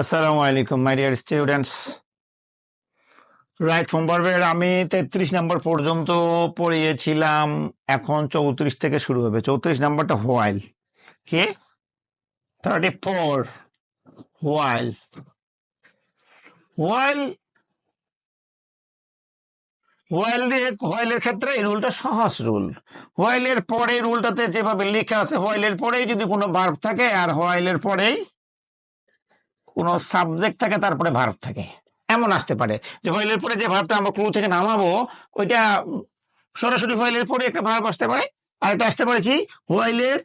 আসসালামু আলাইকুম my dear students. Right from ভার্বের আমি 33 নম্বর পর্যন্ত পড়িয়েছিলাম। এখন 34 থেকে শুরু হবে। 34 নাম্বারটা হোয়াইল। কি 34 হোয়াইল। হোয়াইল হোয়াইল দিয়ে হোয়াইলের ক্ষেত্রে এই রুলটা সহজ রুল। হোয়াইলের পরে রুলটাতে যেভাবে লেখা আছে, হোয়াইলের পরেই যদি কোনো ভার্ব থাকে আর হোয়াইলের পরেই কোনো সাবজেক্ট থাকে তারপরে ভার্ব থাকে, এমন আসতে পারে যে হোয়াইলের পরে যে ভার্বটা আমরা ক্লু থেকে নামাবো ওইটা সরাসরি হোয়াইলের পরে একটা ভার্ব আসতে পারে, আর এটা আসতে পারে কি হোয়াইলের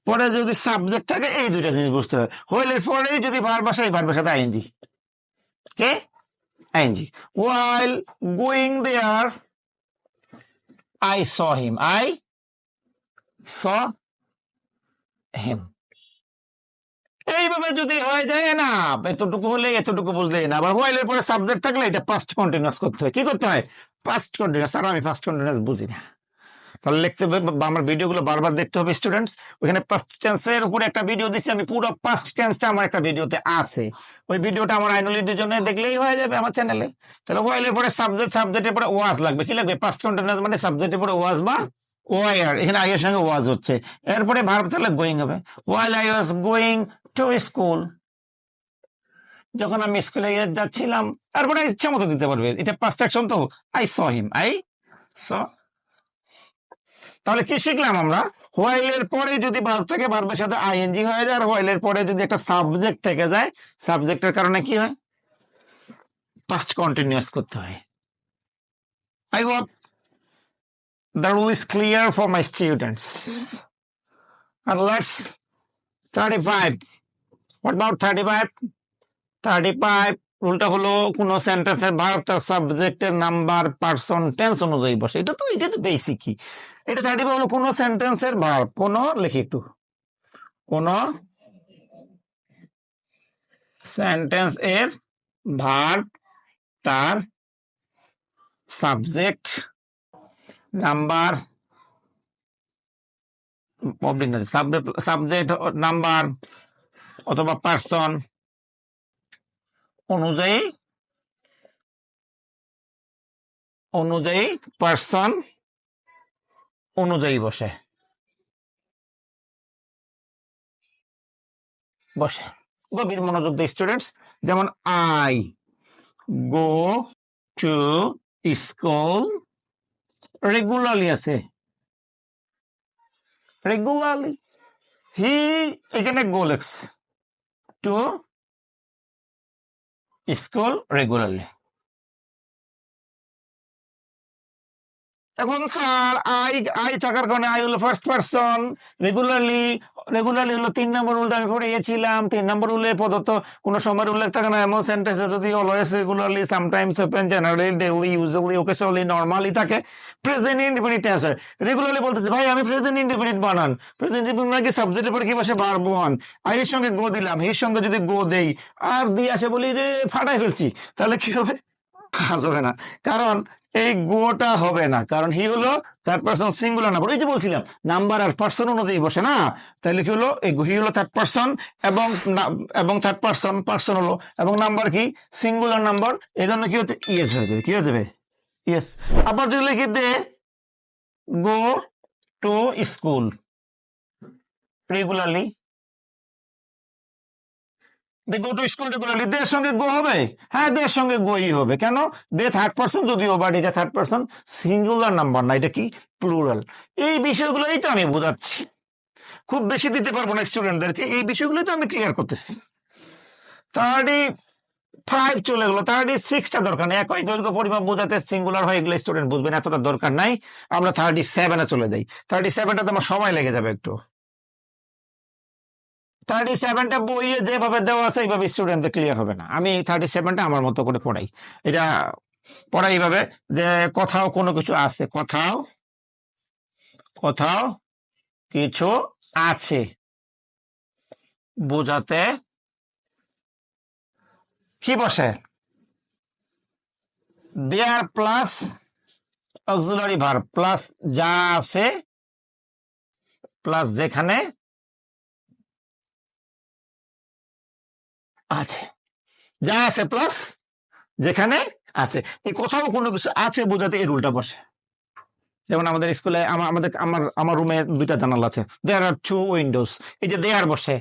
পরে যদি সাবজেক্ট থাকে। এই দুইটা জিনিস বুঝতে হয়। হোয়াইলের পরে যদি ভার্ব আসে, এই ভার্বের সাথে আইএনজি। কে ING. While going there I saw him, I saw him. এইভাবে যদি হয়ে যায় না, এতটুকু হলে এতটুকু বুঝলেই না। আবার হোয়াইলের পরে সাবজেক্ট থাকলে এটা পাস্ট কন্টিনিউয়াস করতে হয়। কি করতে হয়? Past continuous. আর আমি পাস্ট কন্টিনিউয়াস বুঝি না, তাহলে লিখতে হবে বা আমার ভিডিওগুলো বারবার দেখতে হবে স্টুডেন্টস। ওখানে পাস্ট টেন্সের উপরে একটা ভিডিও দিচ্ছি আমি, পুরো পাস্ট টেন্সটা আমার একটা ভিডিওতে আছে। ওই ভিডিওটা আমার আইনলিটির জন্য দেখলেই হয়ে যাবে আমার চ্যানেলে। তাহলে হোয়াইলের পরে সাবজেক্ট, সাবজেক্টের পরে ওয়াজ লাগবে। কি লাগবে? পাস্ট কন্টিনিউয়াস মানে সাবজেক্টের পরে ওয়াজ বা ওয়ার। এখানে আই এর সঙ্গে ওয়াজ হচ্ছে, এরপরে ভার্ব তাহলে গোয়িং হবে। While I was going to school, যখন আমি স্কুলে যাচ্ছিলাম। তারপরে ইচ্ছা মতো দিতে পারবে, এটা পাস্ট অ্যাকশন তো। আই স হিম, আই স। তাহলে কি শিখলাম আমরা? হোয়াইলের পরে যদি ভার্ব থাকে, ভার্বের সাথে আইএনজি হয়ে যায়। আর হোয়াইলের পরে যদি একটা সাবজেক্ট থেকে যায়, সাবজেক্টের কারণে কি হয়? পাস্ট কন্টিনিউয়াস করতে হয়। I hope the rule is clear for my students. And let's 35. What about 35? 35 রুলটা হলো কোন সেন্টেন্সের ভার্ব তার সাবজেক্টের নাম্বার পারসন টেন্স অনুযায়ী বসে। এটা তো বেসিকই। এটা 35 হলো কোন সেন্টেন্সের ভার্ব, কোন লিখি একটু, কোন সেন্টেন্স এর ভার্ব তার সাবজেক্ট নাম্বার, সাবজেক্ট নাম্বার অথবা পার্সন অনুযায়ী পার্সন অনুযায়ী বসে। গভীর মনোযোগ দিয়ে স্টুডেন্টস। যেমন I go to school regularly আছে, রেগুলারলি। হি এখানে গো লেখস, টু স্কুল রেগুলারলি। এখন স্যার আই থাকার কারণে আই হলো ফার্স্ট পারসন, রেগুলারলি হলো 3 নম্বর রুলটা আমি পড়িয়েছিলাম। 3 নম্বর রুলে প্রদত্ত কোনো সময়ের উল্লেখ থাকে না এমন সেন্টেন্সে যদি always, regularly, sometimes, open, generally, daily, usually, occasionally, normally থাকে, প্রেজেন্ট ইনডিফিনিট টেন্স হয়। রেগুলারলি বলতেছে ভাই আমি প্রেজেন্ট ইনডিফিনিট বানান। প্রেজেন্ট ইনডিফিনিট মানে কি? সাবজেক্টের পরে কি বসে? Verb one. আই এর সঙ্গে গো দিলাম, এর সঙ্গে যদি গো দেই আর দিয়ে আসে বলি রে ফাটাই ফেলছি, তাহলে কি হবে? কাজ হবে না, কারণ এই গোটা হবে না, কারণ হি হলো থার্ড পারসন সিঙ্গুলার নাম্বার। ওই যে বলছিলাম নাম্বার আর পার্সন অনুযায়ী বসে না, তাহলে কি হলো? হি হলো থার্ড পারসন এবং থার্ড পার্সন হলো, এবং নাম্বার কি? Singular number. এই জন্য কি হচ্ছে? ইয়েস হয়ে যাবে। কি হয়ে যাবে? ইয়েস। আবার যদি লিখি they go to school regularly, go to school regularly, দের সঙ্গে গো হবে? হ্যাঁ, দের সঙ্গে গোই হবে। কেন? দে থার্ড পারসন যদিও, বাট এটা থার্ড পারসন সিঙ্গুলার নাম্বার না, এটা কি? প্লুরাল। এই বিষয়গুলো এই তো আমি বোঝাচ্ছি, খুব বেশি দিতে পারবো না স্টুডেন্টদেরকে। এই বিষয়গুলো তো আমি ক্লিয়ার করতেছি। 35 চলে গেলো, 36টা দরকার নেই। একই দৈর্ঘ্য পরিমাপ বোঝাতে সিঙ্গুলার হয়, এগুলো স্টুডেন্ট বুঝবেন, এতটা দরকার নাই। আমরা 37-এ চলে যাই। 37টাতে আমার সময় লেগে যাবে একটু। 37টা বইয়ে যেভাবে দেওয়া আছে এইভাবে স্টুডেন্টদের ক্লিয়ার হবে না। আমি 37টা আমার মতো করে পড়াই। এটা পড়াই এইভাবে যে কোথাও কোনো কিছু আছে, কোথাও কিছু আছে বোঝাতে কি বসে? দেয়ার প্লাস অক্সিলারি ভার্ব, প্লাস যা আছে, প্লাস যেখানে আছে। যা আছে প্লাস যেখানে আছে, এই কোথাও কোনো কিছু আছে বোঝাতে এই রুলটা বসে। যেমন আমাদের স্কুলে আমাদের আমার রুমে 2টা জানালা আছে, দেয়ার আর 2 উইন্ডোজ, এই যে দেয়ার বসে।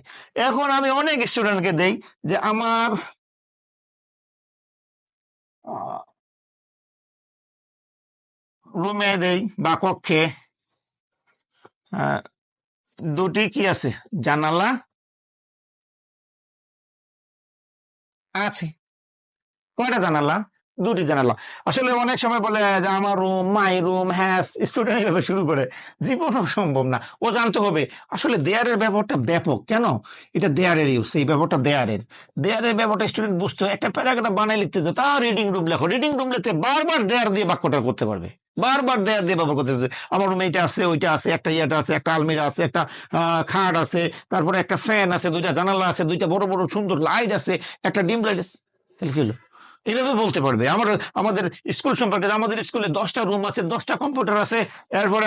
এখন আমি অনেক স্টুডেন্টকে দেই যে আমার রুমে দেই বা কক্ষে 2টি কি আছে, জানালা আছে। কয়টা জানালা? 2টি জানালা। আসলে অনেক সময় বলে যে আমার রুম, মাই রুম, হ্যাঁ স্টুডেন্ট এইভাবে শুরু করে, জীবনও সম্ভব না। ও জানতে হবে আসলে দেয়ারের ব্যবহারটা ব্যাপক কেন, এটা দেয়ারের ইউজ, এই ব্যাপারটা দেয়ারের ব্যাপারটা স্টুডেন্ট বুঝতে হয়। একটা প্যারাগ্রাফ বানাই লিখতে যে তা রিডিং রুম লেখো, রিডিং রুম লিখতে বারবার দেয়ার দিয়ে বাক্যটা করতে পারবে, বারবার দেয়ার দিয়ে ব্যবহার করতে পারবে। আমার রুমে এটা আছে, ওইটা আছে, একটা ইয়েটা আছে, একটা আলমিরা আছে, একটা খাট আছে, তারপরে একটা ফ্যান আছে, 2টা জানালা আছে, 2টা বড় বড় সুন্দর লাইট আছে, একটা ডিম লাইট আছে। তাহলে কি হলো, এইভাবে বলতে পারবে। আমাদের স্কুল সম্পর্কে, আমাদের স্কুলে 10টা রুম আছে, 10টা কম্পিউটার আছে, এরপরে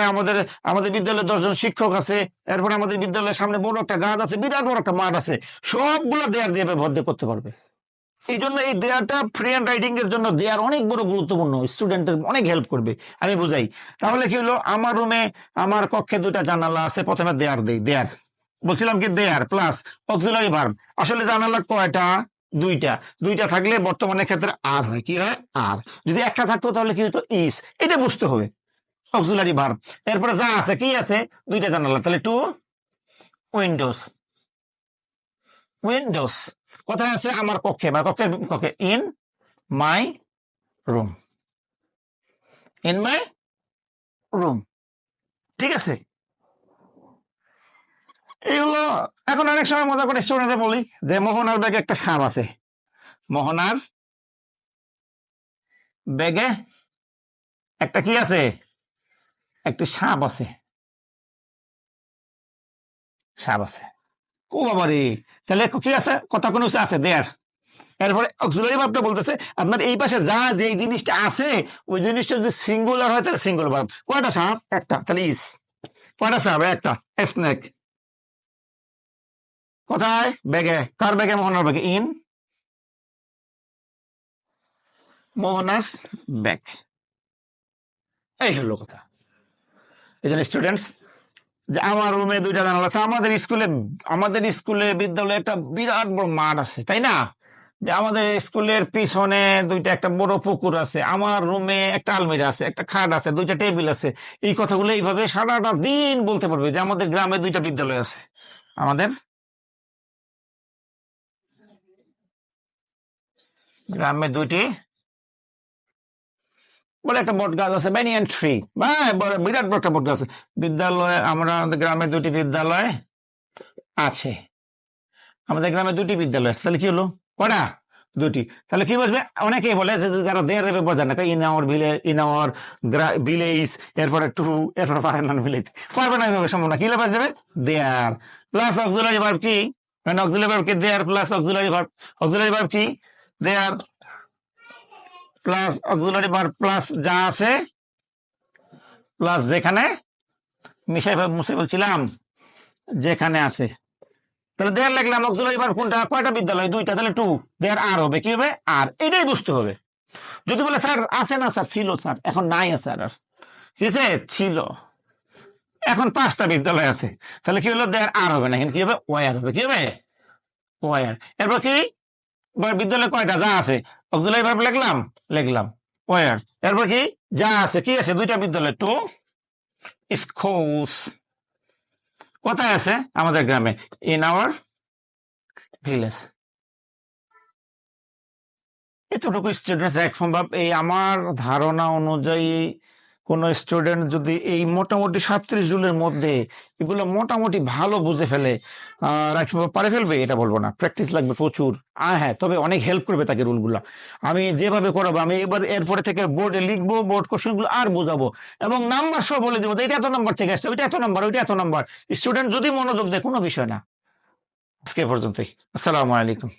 আমাদের বিদ্যালয়ে 10 জন শিক্ষক আছে, এরপরে আমাদের বিদ্যালয়ের সামনে বড় একটা গাছ আছে, বিরাট বড় একটা মাঠ আছে, সবগুলো দেয়ার দিয়ে ব্যবহার করতে পারবে। এই জন্য এই দেয়ারটা ফ্রি হ্যান্ড রাইটিং এর জন্য দেয়ার অনেক বড় গুরুত্বপূর্ণ, স্টুডেন্টের অনেক হেল্প করবে। আমি বুঝাই, তাহলে কি হলো, আমার রুমে আমার কক্ষে 2টা জানালা আছে, প্রথমে দেয়ার দেই, দেয়ার বলছিলাম কি, দেয়ার প্লাস অক্সিলারি ভার্ব। আসলে জানালা কয়টা? 2টা। 2টা থাকলে বর্তমানের ক্ষেত্রে আর হয়, কি হয় আর। যদি একটা থাকতো তাহলে কি হতো, ইস। এটা বুঝতে হবে, অক্সিলারি ভার্ব। এরপরে যা আছে, কি আছে, 2টা জানালা, তাহলে 2 উইন্ডোজ। উইন্ডোজ কোথায় আছে, আমার কক্ষে, আমার কক্ষে in my room, in my room. ঠিক আছে, এই হলো। এখন অনেক সময় মজা করে স্টুডেন্টদের বলি যে মোহনার ব্যাগে একটা সাপ আছে, মোহনার ব্যাগে একটা কি আছে, একটি সাপ আছে, সাপ আছে। ও বাবা রে, তাহলে কি আছে, কথা কোনো কিছু আছে দেয়ার। এরপরে অক্সিলারি ভার্বটা বলতেছে আপনার এই পাশে যা যে জিনিসটা আছে, ওই জিনিসটা যদি সিঙ্গুলার হয় তাহলে সিঙ্গুলার ভার্ব। কয়টা সাপ? একটা, তাহলে ইস। কয়টা সাপ? একটা। স্নেক কোথায়? ব্যাগে। কার ব্যাগে? মোহনার ব্যাগে, ইন মোহনাস ব্যাগ। এই হলো কথা। এই জন্য স্টুডেন্টস, যে আমার রুমে 2টা জানালা আছে, আমাদের স্কুলে বিদ্যালয়ে একটা বিরাট বড় মাঠ আছে, তাই না? যে আমাদের স্কুলের পিছনে 2টা একটা বড় পুকুর আছে, আমার রুমে একটা আলমিরা আছে, একটা খাট আছে, 2টা টেবিল আছে। এই কথাগুলো এইভাবে সারাটা দিন বলতে পারবে যে আমাদের গ্রামে 2টা বিদ্যালয় আছে, আমাদের গ্রামে 2টি বলে একটা বট গাছ আছে, ব্যানিয়ান ট্রি, বিরাট বড় একটা বট গাছ আছে। বিদ্যালয়ে আমাদের গ্রামে 2টি বিদ্যালয় আছে, আমাদের গ্রামে 2টি বিদ্যালয় আছে। তাহলে কি হলো, কটা? 2টি। তাহলে কি বলবে, অনেকেই বলে যে যারা দেয়ার বোঝে না, ইন আওয়ার ভিলেজ, এরপরে টু, এরপরে পারে না ভিলেজ, পারবে না, এভাবে সম্ভব না। কি লেখা যাবে, দেয়ার প্লাস অক্সিলারি ভার্ব কি, মানে অক্সিলারি ভার্ব কি, there plus auxiliary verb. Auxiliary verb কি, there plus auxiliary verb plus যা আছে প্লাস যেখানে, মুছে বলছিলাম যেখানে আছে। তাহলে দেয়ার লিখলাম, অক্সিলারি ভার্ব কোনটা, কয়টা বিদ্যালয়? 2টা, তাহলে 2। দেয়ার আর হবে, কি হবে, আর। এটাই বুঝতে হবে। যদি বলে স্যার আছে না, স্যার ছিল, স্যার এখন নাই স্যার, আর কিসে ছিল, এখন 5টা বিদ্যালয় আছে, তাহলে কি হলো, দেয়ার আর হবে না, কিন্তু কি হবে, ওয়ার হবে। কি হবে, ওয়ার। এরপর কি, বিদ্যালয় কয়টা, যা আছে, অক্সিলারি ভার্ব লিখলাম ওয়ার। এরপর কি, যা আছে, কি আছে, 2টা বিদ্যালয়, 2 স্কুলস। কোথায় আছে, আমাদের গ্রামে, ইন আওয়ার ভিলেজ। এতটুকু স্টুডেন্টস এক সম্ভব। এই আমার ধারণা অনুযায়ী কোন স্টুডেন্ট যদি এই মোটামুটি 37 রুলের মধ্যে এগুলো মোটামুটি ভালো বুঝে ফেলে, রাইট সম্ভব পারে ফেলবে এটা বলবো না, প্র্যাকটিস লাগবে প্রচুর। হ্যাঁ, তবে অনেক হেল্প করবে তাকে রুলগুলো। আমি যেভাবে করাবো, আমি এরপরে থেকে বোর্ডে লিখবো, বোর্ড কোশ্চেনগুলো আর বোঝাবো, এবং নাম্বার সহ বলে দেবো, এটা এত নাম্বার থেকে আসছে, ওইটা এত নাম্বার, ওইটা এত নাম্বার। স্টুডেন্ট যদি মনোযোগ দেয় কোনো বিষয় না। আজকে পর্যন্তই। আসসালামু আলাইকুম।